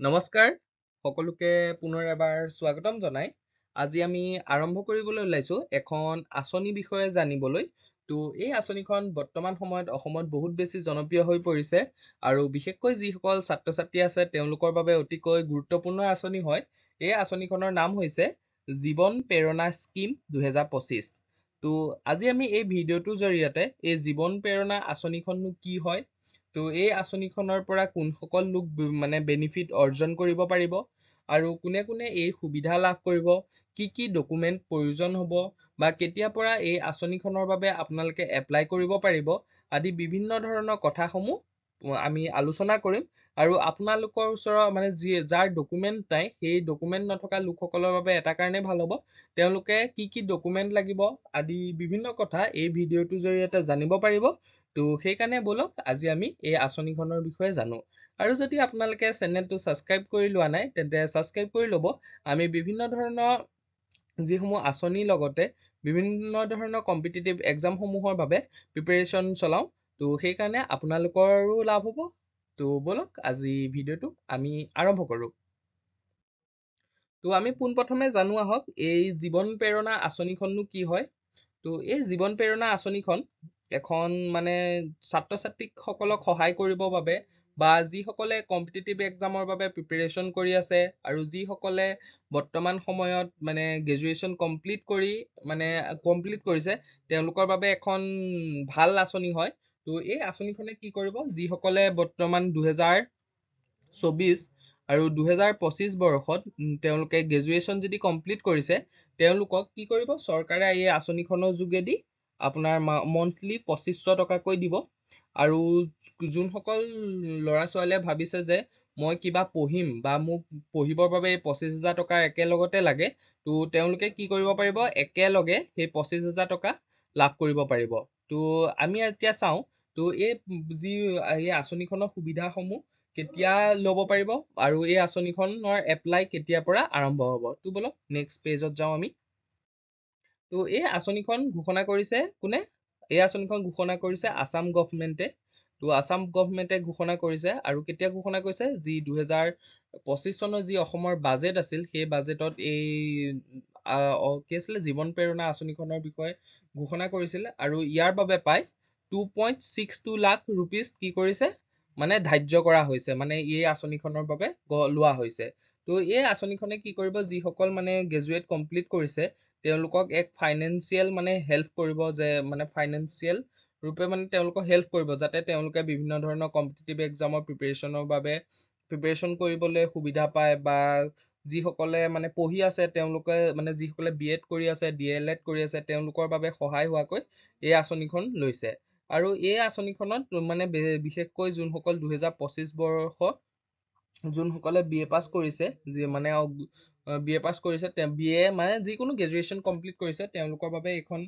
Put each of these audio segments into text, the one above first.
নমস্কাৰ সকলোকে পুনৰ এবাৰ স্বাগতম জনাই আজি আমি আৰম্ভ কৰিবলৈ ওলাইছো এখন আঁচনি বিষয়ে জানিবলৈ তো এই আঁচনিখন বৰ্তমান সময়ত অসমত বহুত বেছি জনপ্ৰিয় হৈ পৰিছে আৰু বিশেষকৈ যিসকল ছাত্ৰ ছাত্ৰী আছে তেওঁলোকৰ বাবে অতিকৈ গুৰুত্বপূৰ্ণ আঁচনি হয় এই আঁচনিখনৰ নাম হৈছে জীৱন প্ৰেৰণা স্কিম 2025 তো আজি আমি এই ভিডিঅ'টোৰ জৰিয়তে এই জীৱন প্ৰেৰণা আঁচনিখননো কি হয় তো এই আঁচনিখনৰ পৰা কোনসকল লোক মানে বেনিফিট অৰ্জন কৰিব পাৰিব আৰু কোনে কোনে এই সুবিধা লাভ কৰিব কি ডকুমেন্ট প্ৰয়োজন হ'ব বা কেতিয়া পৰা এই আঁচনিখনৰ বাবে আপোনালোকে এপ্লাই কৰিব পাৰিব আদি বিভিন্ন ধৰণৰ কথাসমূহ আমি আলোচনা কৰিম আৰু আপোনালোকৰ ওচৰৰ মানে যাৰ ডকুমেন্ট নাই সেই ডকুমেন্ট নথকা লোকসকলৰ বাবে এটা কাৰণে ভাল হ'ব তেওঁলোকে কি ডকুমেন্ট লাগিব আদি বিভিন্ন কথা এই ভিডিঅ'টোৰ জৰিয়তে জানিব পাৰিব তো সেইকাৰণে বলক আজি আমি এই আঁচনিখনৰ বিষয়ে জানো আৰু যদি আপোনালোকে চেনেলটো ছাবস্ক্ৰাইব কৰি লোৱা নাই তেন্তে ছাবস্ক্ৰাইব কৰি ল'ব আমি বিভিন্ন ধৰণৰ যিসমূহ আঁচনিৰ লগতে বিভিন্ন ধৰণৰ কম্পিটিটিভ এক্সামসমূহৰ বাবে প্ৰিপাৰেশ্যন চলাওঁ তো সেইকাৰণে আপোনালোকৰো লাভ হ'ব তো বলক আজি ভিডিঅ'টো আমি আৰম্ভ কৰোঁ তো আমি পোনপ্ৰথমে জানো আহক এই জীৱন প্ৰেৰণা আঁচনিখননো কি হয় তো এই জীৱন প্ৰেৰণা আঁচনিখন এখন মানে ছাত্ৰ ছাত্ৰীসকলক সহায় কৰিবৰ বাবে বা যিসকলে কম্পিটিটিভ এক্সামৰ বাবে প্ৰিপাৰেশ্যন কৰি আছে আৰু যিসকলে বৰ্তমান সময়ত মানে গ্ৰেজুৱেশ্যন কমপ্লিট কৰিছে তেওঁলোকৰ বাবে এখন ভাল আঁচনি হয় তো এই আঁচনিখনে কি কৰিব যিসকলে বৰ্তমান 2024 আৰু 2025 বৰ্ষত তেওঁলোকে গ্ৰেজুৱেশ্যন যদি কমপ্লিট কৰিছে তেওঁলোকক কি কৰিব চৰকাৰে এই আঁচনিখনৰ যোগেদি আপোনাৰ মন্থলি 2500 টকাকৈ দিব আৰু যোনসকল ল'ৰা ছোৱালীয়ে ভাবিছে যে মই কিবা পঢ়িম বা মোক পঢ়িবৰ বাবে 25,000 টকা একেলগতে লাগে তো তেওঁলোকে কি কৰিব পাৰিব একেলগে সেই 25,000 টকা লাভ কৰিব পাৰিব তো আমি এতিয়া চাওঁ তো এই আঁচনিখনৰ সুবিধাসমূহ কেতিয়া ল'ব পাৰিব আৰু এই আঁচনিখনৰ এপ্লাই কেতিয়াৰ পৰা আৰম্ভ হ'ব তো বলক নেক্সট পেজত যাওঁ আমি তো এই আঁচনিখন ঘোষণা কৰিছে কোনে এই আঁচনিখন ঘোষণা কৰিছে আসাম গভৰ্ণমেণ্টে তো আসাম গভৰ্ণমেণ্টে ঘোষণা কৰিছে আৰু কেতিয়া ঘোষণা কৰিছে যি 2025 চনৰ যি অসমৰ বাজেট আছিল সেই বাজেটত এই কি আছিলে জীৱন প্ৰেৰণা আঁচনিখনৰ বিষয়ে ঘোষণা কৰিছিল আৰু ইয়াৰ বাবে পাই 2.62 লাখ ৰুপিজ কি কৰিছে মানে ধাৰ্য কৰা হৈছে মানে এই আঁচনিখনৰ বাবে লোৱা হৈছে তো এই আঁচনিখনে কি কৰিব যিসকল মানে গ্ৰেজুৱেট কমপ্লিট কৰিছে তেওঁলোকক এক ফাইনেন্সিয়েল মানে হেল্প কৰিব যে মানে ফাইনেন্সিয়েল ৰূপে মানে তেওঁলোকক হেল্প কৰিব যাতে তেওঁলোকে বিভিন্ন ধৰণৰ কম্পিটিটিভ এক্সামৰ প্ৰিপাৰেশ্যন কৰিবলৈ সুবিধা পায় বা যিসকলে মানে পঢ়ি আছে তেওঁলোকে মানে যিসকলে BEd কৰি আছে DLEd কৰি আছে তেওঁলোকৰ বাবে সহায় হোৱাকৈ এই আঁচনিখন লৈছে আৰু এই আঁচনিখনত মানে বিশেষকৈ যোনসকল 2025 বৰ্ষ যোনসকলে BA পাছ কৰিছে মানে BA পাছ কৰিছে BA মানে যিকোনো গ্ৰেজুৱেশ্যন কমপ্লিট কৰিছে তেওঁলোকৰ বাবে এইখন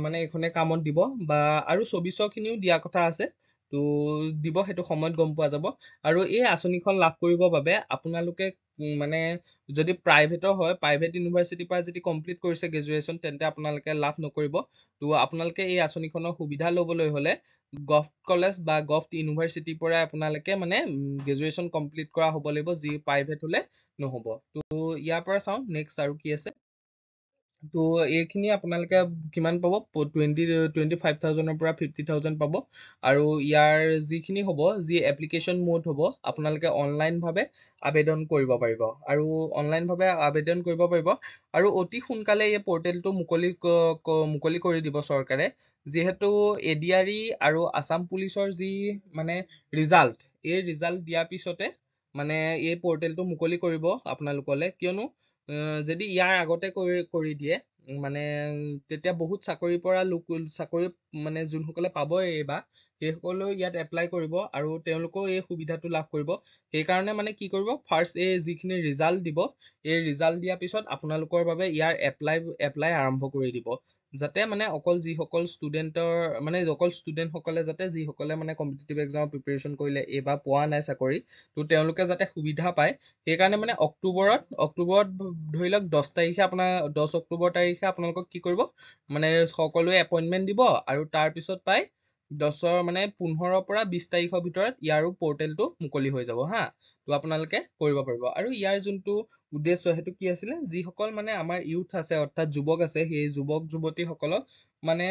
মানে এইখনে কামত দিব বা আৰু 24 খিনিও দিয়া কথা আছে তো দিব সেইটো সময়ত গম পোৱা যাব আৰু এই আঁচনিখন লাভ কৰিবৰ বাবে আপোনালোকে মানে যদি প্ৰাইভেটৰ হয় প্ৰাইভেট ইউনিভাৰ্চিটিৰ পৰা যদি কমপ্লিট কৰিছে গ্ৰেজুৱেশ্যন তেন্তে আপোনালোকে লাভ নকৰিব তো আপোনালোকে এই আঁচনিখনৰ সুবিধা ল'বলৈ হ'লে গভ কলেজ বা গভ ইউনিভাৰ্চিটিৰ পৰা আপোনালোকে মানে গ্ৰেজুৱেশ্যন কমপ্লিট কৰা হ'ব লাগিব যি প্ৰাইভেট হ'লে নহ'ব তো ইয়াৰ পৰা চাওঁ নেক্সট আৰু কি আছে তো এইখিনি আপোনালোকে কিমান পাব 25,000 পৰা 50,000 পাব আৰু ইয়াৰ যিখিনি হ'ব যি এপ্লিকেশ্যন মোড হ'ব আপোনালোকে অনলাইনভাৱে আবেদন কৰিব পাৰিব আৰু অনলাইনভাৱে আবেদন কৰিব পাৰিব আৰু অতি সোনকালে এই পৰ্টেলটো মুকলি কৰি দিব চৰকাৰে যিহেতু ADRE আৰু আসাম পুলিচৰ যি মানে ৰিজাল্ট এই ৰিজাল্ট দিয়াৰ পিছতে মানে এই পৰ্টেলটো মুকলি কৰিব আপোনালোকলে কিয়নো যদি ইয়াৰ আগতে কৰি দিয়ে মানে তেতিয়া বহুত চাকৰিৰ পৰা চাকৰি মানে যোনসকলে পাব এইবাৰ সেইসকলেও ইয়াত এপ্লাই কৰিব আৰু তেওঁলোকেও এই সুবিধাটো লাভ কৰিব সেইকাৰণে মানে কি কৰিব ফাৰ্ষ্ট এই যিখিনি ৰিজাল্ট দিব এই ৰিজাল্ট দিয়াৰ পিছত আপোনালোকৰ বাবে ইয়াৰ এপ্লাই আৰম্ভ কৰি দিব যাতে মানে অকল যিসকল ষ্টুডেণ্টসকলে যাতে যিসকলে মানে কম্পিটিটিভ এক্সামৰ প্ৰিপাৰেশ্যন কৰিলে এইবাৰ পোৱা নাই চাকৰি তো তেওঁলোকে যাতে সুবিধা পায় সেইকাৰণে মানে অক্টোবৰত ধৰি লওক 10 তাৰিখে 10 অক্টোবৰ তাৰিখে আপোনালোকক কি কৰিব মানে সকলোৱে এপইণ্টমেণ্ট দিব আৰু তাৰপিছত পাই 10ৰ মানে 15ৰ পৰা 20 তাৰিখৰ ভিতৰত ইয়াৰো পৰ্টেলটো মুকলি হৈ যাব হা। তো আপোনালোকে কৰিব পাৰিব। আৰু ইয়াৰ যোনটো উদ্দেশ্য সেইটো কি আছিলে, যিসকল মানে আমাৰ ইউথ আছে অৰ্থাৎ যুৱক আছে, সেই যুৱক যুৱতীসকলক মানে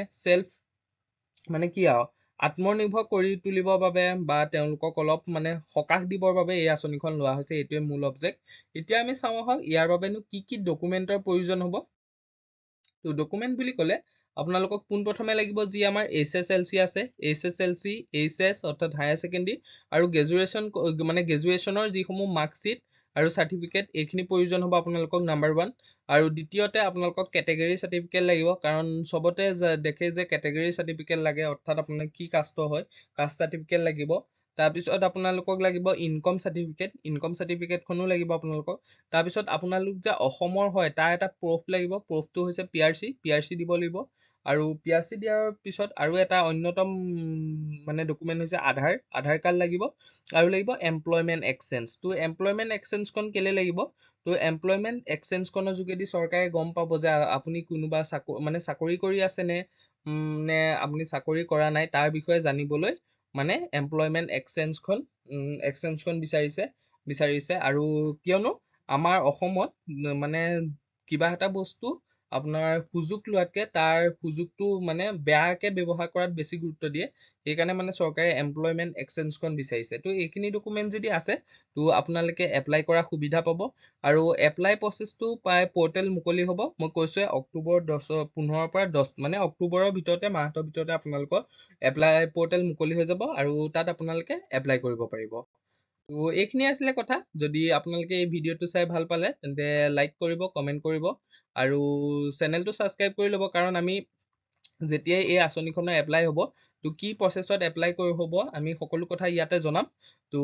মানে কি আৰু আত্মনিৰ্ভৰ কৰি তুলিবৰ বাবে বা তেওঁলোকক অলপ মানে সকাহ দিবৰ বাবে এই আঁচনিখন লোৱা হৈছে, এইটোৱে মূল অবজেক্ট। এতিয়া আমি চাওঁ আহক ইয়াৰ বাবেনো কি কি ডকুমেণ্টৰ প্ৰয়োজন হ'ব। তো ডকুমেণ্ট বুলি ক'লে আপোনালোকক পোনপ্ৰথমে লাগিব যি আমাৰ HSLC আছে, HSLC, HS অৰ্থাৎ হায়াৰ ছেকেণ্ডেৰী, আৰু গ্ৰেজুৱেশ্যনৰ যিসমূহ মাৰ্কশ্বিট আৰু চাৰ্টিফিকেট, এইখিনি প্ৰয়োজন হ'ব আপোনালোকক নাম্বাৰ 1। আৰু দ্বিতীয়তে আপোনালোকক কেটেগৰী চাৰ্টিফিকেট লাগিব, কাৰণ চবতে দেখে যে কেটেগৰী চাৰ্টিফিকেট লাগে, অৰ্থাৎ আপোনাৰ কি কাষ্টৰ হয়, কাষ্ট চাৰ্টিফিকেট লাগিব। তাৰপিছত আপোনালোকক লাগিব ইনকম চাৰ্টিফিকেটখনো লাগিব আপোনালোকক। তাৰপিছত আপোনালোক যে অসমৰ হয় তাৰ এটা প্ৰুফ লাগিব, প্ৰুফটো হৈছে PRC দিব লাগিব। আৰু PRC দিয়াৰ পিছত আৰু এটা অন্যতম মানে ডকুমেণ্ট হৈছে আধাৰ কাৰ্ড লাগিব। আৰু লাগিব এমপ্লয়মেণ্ট এক্সচেঞ্জ। তো এমপ্লয়মেণ্ট এক্সচেঞ্জখন কেলে লাগিব, তো এমপ্লয়মেণ্ট এক্সচেঞ্জখনৰ যোগেদি চৰকাৰে গম পাব যে আপুনি কোনোবা চাকৰি কৰি আছে নে নে আপুনি চাকৰি কৰা নাই, তাৰ বিষয়ে জানিবলৈ মানে এমপ্লয়মেণ্ট এক্সচেঞ্জখন বিচাৰিছে। আৰু কিয়নো আমাৰ অসমত মানে কিবা এটা বস্তু আপোনাৰ সুযোগ লোৱাতকে তাৰ সুযোগটো মানে বেয়াকে ব্যৱহাৰ কৰাত বেছি গুৰুত্ব দিয়ে, সেইকাৰণে মানে চৰকাৰে এমপ্লয়মেণ্ট এক্সচেঞ্জখন বিচাৰিছে। তো এইখিনি ডকুমেণ্ট যদি আছে তো আপোনালোকে এপ্লাই কৰা সুবিধা পাব। আৰু এপ্লাই প্ৰচেছটো প্ৰায় পৰ্টেল মুকলি হ'ব, মই কৈছোৱে অক্টোবৰ 15ৰ পৰা 10 মানে অক্টোবৰৰ ভিতৰতে, মাহটোৰ ভিতৰতে আপোনালোকৰ এপ্লাই পৰ্টেল মুকলি হৈ যাব আৰু তাত আপোনালোকে এপ্লাই কৰিব পাৰিব। তো এইখিনিয়ে আছিলে কথা। যদি আপোনালোকে এই ভিডিঅ'টো চাই ভাল পালে তেন্তে লাইক কৰিব, কমেণ্ট কৰিব আৰু চেনেলটো ছাবস্ক্ৰাইব কৰি ল'ব, কাৰণ আমি যেতিয়াই এই আঁচনিখনৰ এপ্লাই হ'ব তো কি প্ৰচেছত এপ্লাই হ'ব আমি সকলো কথা ইয়াতে জনাম। তো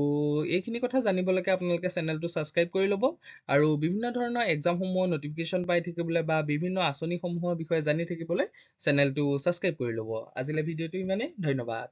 এইখিনি কথা জানিবলৈকে আপোনালোকে চেনেলটো ছাবস্ক্ৰাইব কৰি ল'ব আৰু বিভিন্ন ধৰণৰ এক্সামসমূহৰ নটিফিকেশ্যন পাই থাকিবলৈ বা বিভিন্ন আঁচনিসমূহৰ বিষয়ে জানি থাকিবলৈ চেনেলটো ছাবস্ক্ৰাইব কৰি ল'ব। আজিলৈ ভিডিঅ'টো ইমানেই, ধন্যবাদ।